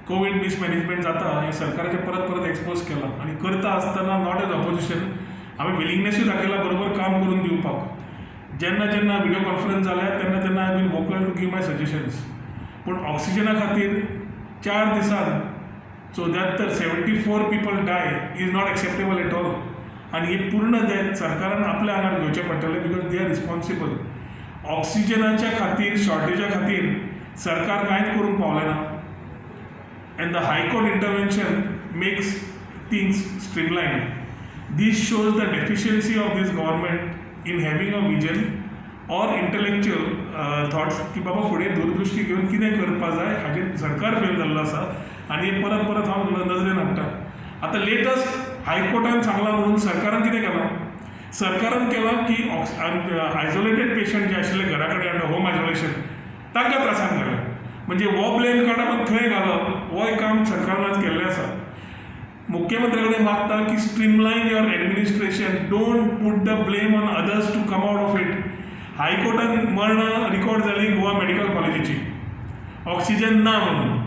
Covid mismanagement जाता हे सरकाराचे परत परत एक्सपोज केला आणि करता आसतना नॉट एज ऑपोजिशन हांवें विलिंगनेसूय दाखयला बरोबर काम करून दिवपाक. जेन्ना जेन्ना व्हिडिओ कॉन्फरन्स जाल्या तेन्ना तेन्ना I been vocal to give my suggestions. पूण ऑक्सिजना खातीर 4 दिसान 74 people die is not acceptable at all. आनी हे पूर्ण डेथ सरकारान आपल्या आंगार घेवचें पडटलें बिकॉज दे आर रिस्पॉन्सिबल. ऑक्सिजनाच्या खातीर शॉर्टेजा खातीर सरकार कांयच करूंक पावलें ना. And the High Court intervention makes things streamlined. This shows the deficiency of this government in having a vision or intellectual thoughts की बाबा फुडें दूरदृश्टी घेवन कितें करपा जाय हाजेर सरकार फेल जाल्लो आसा आनी परत परत हांव नजरेन हाडटा. आतां लेटस्ट हायकोर्टान सांगलां म्हणून सरकारान कितें केलां? सरकारान केलां की आयसोलेटेड पेशंट जे आशिल्ले घरा कडेन अंडर होम आयसोलेशन तांकां त्रासान गेले. म्हणजे हो ब्लेम काडप थंय घालप हो काम सरकारानच केल्लें आसा. मुख्यमंत्री कडेन मागता की streamline your administration, don't put the blame on others to come out of it. हायकोर्टान मरणां रिकॉर्ड जाली गोवा मेडिकल कॉलेजीची ऑक्सिजन ना म्हणून.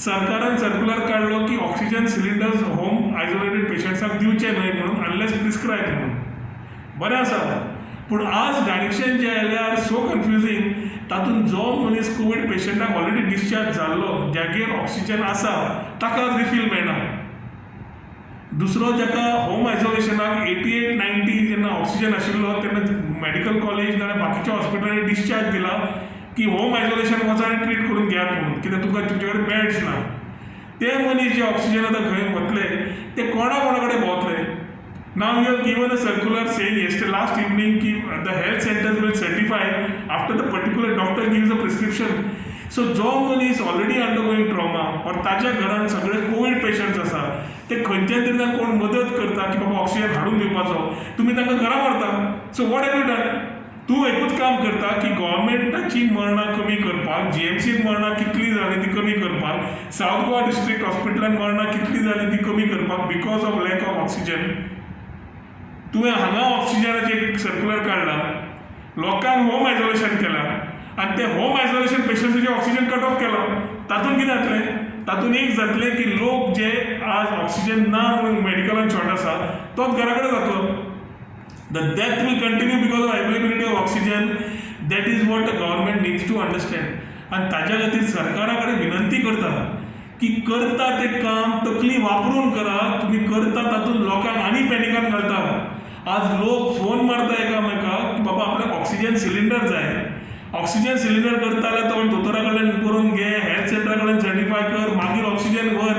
सरकारान सर्क्युलर काडलो की ऑक्सिजन सिलिंडर्स होम आयसोलेटेड पेशंट्सांक दिवचे न्हय म्हणून अनलेस प्रिस्क्रायब म्हणून. बरें आसा. पूण आज डायरेक्शन जे आयल्यार सो कन्फ्युजींग. तातूंत जो मनीस कोवीड पेशंटाक ऑलरेडी डिस्चार्ज जाल्लो जागेर ऑक्सिजन आसा ताका रिफील मेळना. दुसरो जाका होम आयसोलेशनाक 88-90 जेन्ना ऑक्सिजन आशिल्लो तेन्ना मेडिकल कॉलेज नाजाल्यार बाकीच्या हॉस्पिटलांनी डिस्चार्ज दिला की होम आयसोलेशन वचा आनी ट्रीट करून घेयात म्हणून कित्याक तुजे कडेन बॅड्स ना. ते मनीस जे ऑक्सिजन आतां खंय वतले ते कोणा कडेन भोंवतले? Now you have given a circular saying yesterday last evening कि the health centers will certify after the particular doctor gives a prescription. So जो मनीस ऑलरेडी अंडरगोईंग ट्रॉमा और ताच्या घरान सगळे कोविड पेशंट्स आसा ते खंयच्यान तरी तांकां कोण मदत करता की बाबा ऑक्सिजन हाडून दिवपाचो, तुमी तांकां घरा व्हरता. So what have you done? तूं एकूच काम करता की गव्हर्मेंटाची मरणां कमी करपाक, जीएमसीन मरणां कितली जाली ती कमी करपाक, सावथ गोवा डिस्ट्रिक्ट हॉस्पिटलान मरणां कितली जाली ती कमी करपाक because of lack of oxygen. तुवें हांगा ऑक्सिजनाचें एक सर्क्युलर काडला, लोकांक होम आयसोलेशन केलां आनी ते होम आयसोलेशन पेशंट्साचें ऑक्सिजन कट ऑफ केलो. तातूंत कितें जातलें? तातूंत एक जातलें की लोक जे आज ऑक्सिजन ना म्हणून मेडिकलान शॉर्ट आसा तोच घरा कडेन जातलो. The death will continue because of availability of oxygen. That is what the government needs to understand. आनी ताच्या खातीर सरकारा कडेन विनंती करता की करता ते काम तकली वापरून करा. तुमी करता तातूंत लोकांक आनी पॅनिकान घालता. आज लोक फोन मारता एकामेकाक की बाबा आपल्याक ऑक्सिजन सिलिंडर जाय. ऑक्सिजन सिलिंडर करता जाल्यार तो दोतोरा कडल्यान करून घे, हेल्थ सेंटरा कडल्यान सर्टिफाय कर, मागीर ऑक्सिजन व्हर.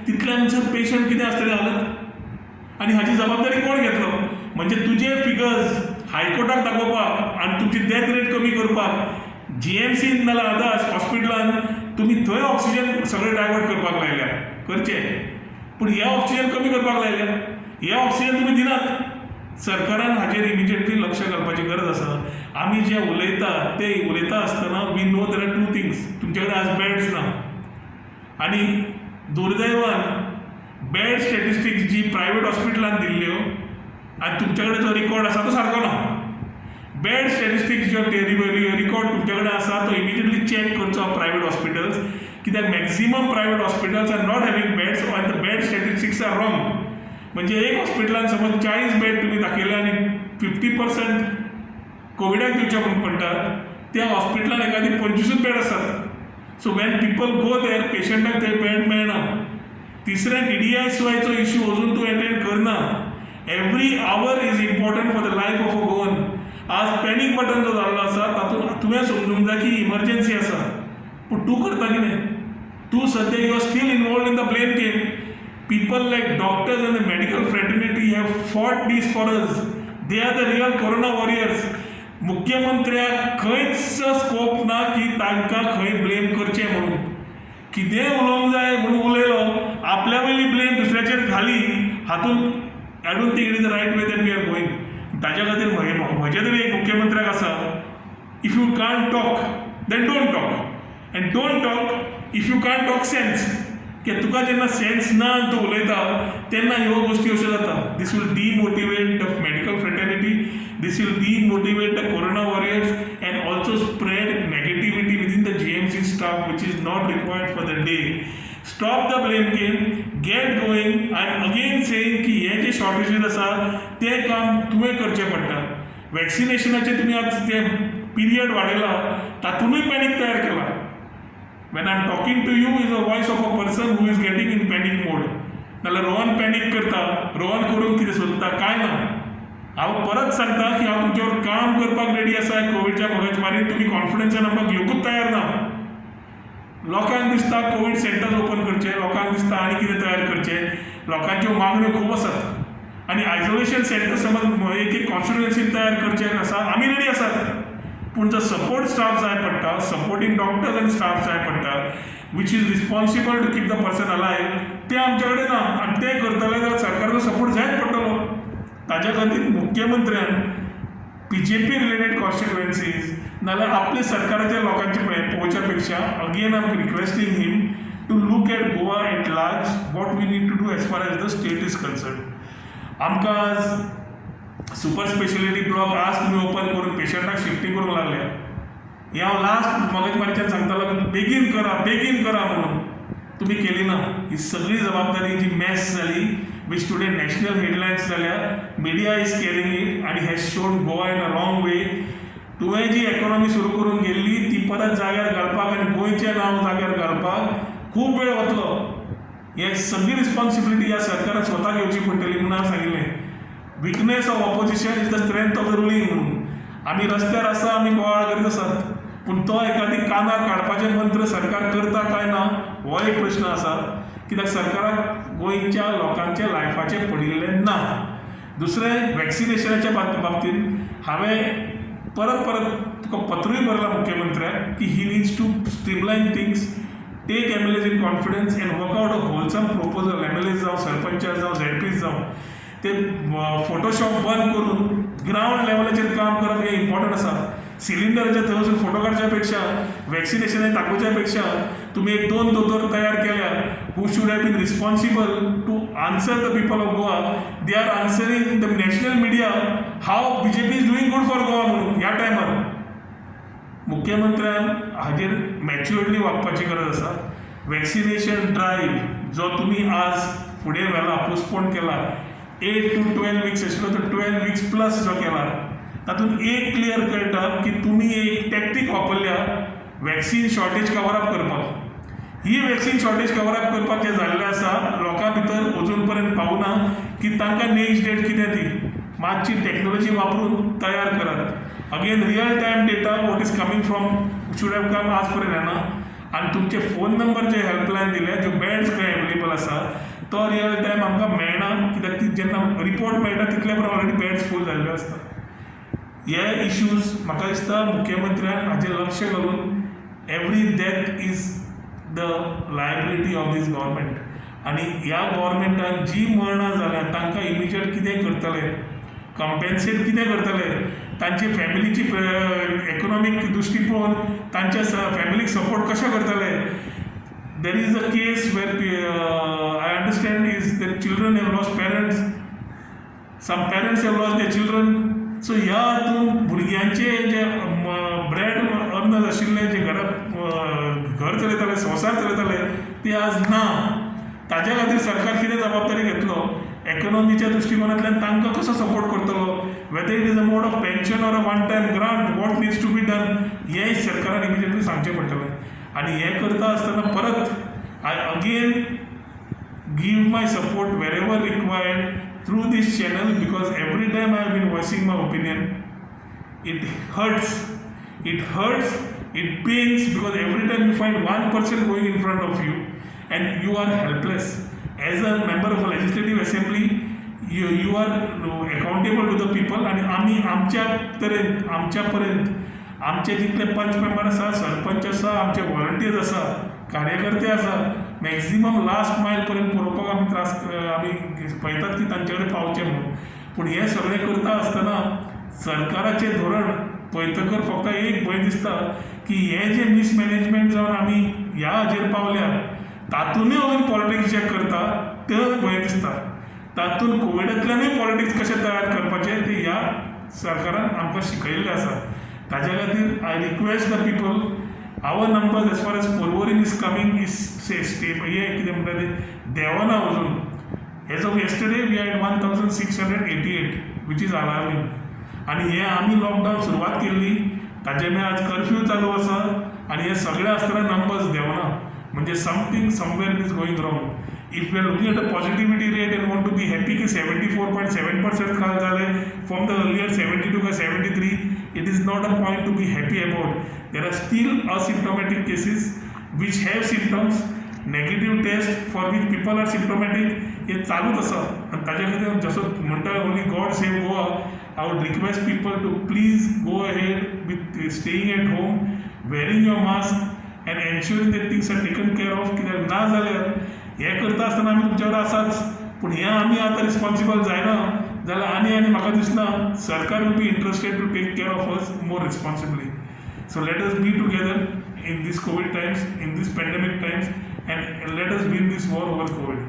तितल्यानसर पेशंट कितें आसतले हालत आनी हाची जबाबदारी कोण घेतलो? म्हणजे तुजे फिगर्स हायकोर्टाक दाखोवपाक आनी तुमची डेथ रेट कमी करपाक जीएमसीन नाल्यार अदर्स हॉस्पिटलान तुमी थंय ऑक्सिजन सगळें डायवर्ट करपाक लायल्या. करचें. पूण हे ऑक्सिजन कमी करपाक लायल्या. हे ऑक्सिजन तुमी दिनात. सरकारान हाचेर इमिजिएटली लक्ष घालपाची गरज आसा. आमी जे उलयता ते उलयता आसतना we know there are 2 things. तुमचे कडेन आज बॅड्स ना आनी दुर्दैवान बॅड स्टॅटिस्टिक्स जी प्रायवेट हॉस्पिटलान दिल्ल्यो आनी तुमचे कडेन जो रिकॉर्ड आसा तो सारको ना. बॅड स्टॅटिस्टिक्स जो रिकॉर्ड तुमचे कडेन आसा तो इमिजिएटली चॅक करचो प्रायवेट हॉस्पिटल्स. कित्याक maximum private hospitals are not having beds and the bed statistics are wrong. म्हणजे एक हॉस्पिटलान समज 40 बेड तुम्ही दाखयले आनी 50% कोविडाक दिवचे म्हणून पडटात, त्या हॉस्पिटलान एखादी 25 बेड आसात. सो वेन पीपल गो देर पेशंटाक ते बेड मेळना. तिसरें DDI-SYचो इश्यू अजून तूं अटेंड करना. Every hour is important for the life of a Goan. आज पॅनीक बटन जो जाल्लो आसा तातूंत तुवें समजूंक जाय की इमर्जन्सी आसा. पूण तूं करता कितें? तूं सद्या you are still involved in the blame game. People like doctors and the medical fraternity have fought this for us. They are the real corona warriors. मुख्यमंत्र्याक खंयच स्कोप ना की तांकां खंय ब्लेम करचें म्हणून. कितेंय उलोवंक जाय म्हणून उलयलो, आपल्या वयली ब्लेम दुसऱ्याचेर घाली. हातूंत I don't think it is the right way that we are going. ताच्या खातीर म्हजे तरी एक मुख्यमंत्र्याक आसा, if you can't talk then don't talk and don't talk if you can't talk sense. की तुका जेन्ना सेन्स ना तूं उलयता तेन्ना ह्यो गोश्टी अश्यो जाता. This will demotivate the medical fraternity, this will demotivate the corona warriors and also spread negativity within the GMC staff which is not required for the day. Stop the blame game, get going. I am again saying की हे जे शॉर्टेजीस आसा ते काम तुवें करचें पडटा. वॅक्सिनेशनाचे तुम्ही आज ते पिरियड वाडयला तातूंतूय पॅनीक तयार केला. When I am talking to you is a voice of a person who is getting in panic mode. नाल्यार रोहन पॅनीक करता, रोहन करून कितें सोदता काय ना. हांव परत सांगता की हांव तुमचे बरोबर काम करपाक रेडी आसा. कोविडच्या मगजमारीन तुमी कॉन्फिडन्सान आमकां घेवंकूच तयार ना. लोकांक दिसता कोवीड सेंटर्स ओपन करचे, लोकांक दिसता आनी कितें तयार करचे. लोकांच्यो मागण्यो खूब आसात आनी आयसोलेशन सेंटर समज एक कॉन्स्टिट्युएन्सीन तयार करचे आसा, आमी रेडी आसात. पूण जो सपोर्ट स्टाफ जाय पडटा, सपोर्टिंग डॉक्टर्स आनी स्टाफ जाय पडटा which is responsible to keep the person alive, ते आमचे कडेन ना. आनी ते करतले जाल्यार सरकाराचो सपोर्ट जायच पडटलो. ताज्या खातीर मुख्यमंत्र्यान BJP रिलेटेड कॉन्स्टिट्युएन्सीज नाल्यार आपले सरकाराच्या लोकांचे पळोवच्या पेक्षा again I am requesting him to look at Goa at large what we need to do as far as the state is concern. आमकां आज सुपर स्पेशलिटी ब्लॉक आज तुम्ही ओपन करून पेशंटाक शिफ्टिंग करूंक लागल्या. हे हांव लास्ट मगजमारीच्यान सांगतालो बेगीन करा म्हणून. तुम्ही केली ना. ही सगळी जबाबदारी जी मॅस जाली which today national headlines जाल्या, media is carrying it and has shown Goa in a wrong way. तुवें जी इकॉनॉमी सुरू करून गेल्ली ती परत जाग्यार घालपाक आनी गोंयचें नांव जाग्यार घालपाक खूब वेळ वतलो. हे सगळी रिस्पॉन्सिबिलिटी ह्या सरकाराक स्वता घेवची पडटली म्हणून हांवें सांगिल्लें. Weakness of opposition is the strength of the ruling म्हणून. आमी रस्त्यार आसा, आमी बोवाळ करीत आसात, पूण तो एखादी कानार काडपाचें मंत्र सरकार करता काय ना हो एक प्रश्न आसा. कित्याक सरकाराक गोंयच्या लोकांच्या लायफाचें पडिल्लें ना. दुसरें वॅक्सिनेशनाच्या बाबतींत हांवें परत तुका पत्रूय बरयलां मुख्यमंत्र्याक की he needs to streamline things, take MLAs in confidence and work out a wholesome proposal. MLAs जावं, सरपंच जावं, ZPs जावं, ते फोटोशॉप बंद करून ग्राउंड लेवलाचेर काम करप हें इम्पॉर्टंट आसा. सिलिंडराचे थंय वचून फोटो काडच्या पेक्षा, वॅक्सिनेशन दाखोवच्या पेक्षा तुम्ही एक 2 दोतोर तयार केल्या who should have been responsible to answer the people of Goa. They are answering the national media how BJP is doing good for Goa म्हणून. ह्या टायमार मुख्यमंत्र्यान हाजेर मॅच्युअर्डली वागपाची गरज आसा. वॅक्सिनेशन ड्रायव्ह जो तुम्ही आज फुडें व्हेला, पोस्टपोन केला, 8 to 12 वीक्स आशिल्लो तो 12 वीक्स प्लस जो केला, तातूंत एक क्लियर कळटा की तुम्ही एक टॅक्टीक वापरल्या वॅक्सीन शॉर्टेज कवर अप करपाक. ही वॅक्सीन शॉर्टेज कवर अप करपाक जें जाल्लें आसा लोकां भितर अजून पर्यंत पावना की तांकां नेक्स्ट डेट कितें ती मातशी टॅक्नॉलॉजी वापरून तयार करात. Again real time data what is coming from should have come आज पर्यंत येना. आनी तुमचे फोन नंबर जे हेल्पलायन दिल्या, ज्यो बॅड्स खंय अवेलेबल आसा तो रियल टायम आमकां मेळना. कित्याक ती जेन्ना रिपोर्ट मेळटा तितले बरो ऑलरेडी बॅड्स फूल जाल्ल्यो आसता. हे इश्यूज म्हाका दिसता मुख्यमंत्र्यान हाजेर लक्ष घालून every death is the liability of this government. आनी ह्या गव्हर्मेंटान जी मरणां जाल्यात तांकां इमिजिएट कितें करतले, कंपेन्सेट कितें करतले, तांचे फॅमिलीची इकॉनॉमीक दृश्टी पळोवन तांच्या फॅमिलीक सपोर्ट कशें करतले. There is a case where I understand is that children have lost parents, some parents have lost their children. So ह्या हातूंत भुरग्यांचे जे ब्रेड अर्न आशिल्ले जे घर चलयताले, संवसार चलयताले ते आज ना. ताज्या खातीर सरकार कितें जबाबदारी घेतलो, इकॉनॉमीच्या दृश्टिकोनांतल्यान तांकां कसो सपोर्ट करतलो, whether it is a mode of pension or a one time grant, what needs to be done, हें सरकारान इमिजिएटली सांगचें पडटलें. आनी हें करता आसतना परत I again give my support wherever required through this channel, because every time I have been voicing my opinion, it hurts, it pains, because every time you find one person going in front of you and you are helpless. As a member of a legislative assembly, you are accountable to the people. आणि आम्ही आमच्या पर्यंत आमचे जितले पंच member आसा, सरपंच आसा, आमचे व्हॉलंटियर्स आसा, कार्यकर्ते आसा, मॅक्झिमम लास्ट मायल पर्यंत पळोवपाक आमी त्रास आमी पळयतात की तांचे कडेन पावचें म्हणून. पूण हें सगळें करता आसतना सरकाराचें धोरण पळयतकर फक्त एक भंय दिसता की हें जें मिसमॅनेजमेंट जावन आमी ह्या हाजेर पावल्या तातूंतय अजून पॉलिटिक्स जे करता तें भंय दिसता. तातूंत कोविडांतल्यानूय पॉलिटिक्स कशें तयार करपाचें तें ह्या सरकारान आमकां शिकयल्लें आसा. ताज्या खातीर I request the people our numbers as far as पोलवरीन इज कमिंग इज स्टेप हे कितें म्हणटा तें देंवना अजून. As of yesterday we had 1688 which is alarming. आनी हे आमी लॉकडावन सुरवात केल्ली ताचे मागीर आज कर्फ्यू चालू आसा आनी हे सगळे आसतना नंबर्स देंवना. म्हणजे something somewhere is going wrong. If we are looking at a positivity rate and want to be happy कि 74.7% काल झाले from the earlier 72 का 73, it is not a point to be happy about. There are still asymptomatic cases which have symptoms, negative test for which people are symptomatic. हे चालूच आसा आणि ताच्या खातीर जसं म्हणटा only God save Goa. I would request people to please go ahead with staying at home, wearing your mask and ensuring that things are taken care of. कित्याक ना जाल्यार हे करता आसतना आमी तुमचे कडेन आसाच, पूण हे आमी आतां रिस्पॉन्सिबल जायना जाल्यार आनी म्हाका दिसना सरकार will be interested to take care of us more responsibly. So let us be together in this COVID times, in this pandemic times, and let us win this war over Covid.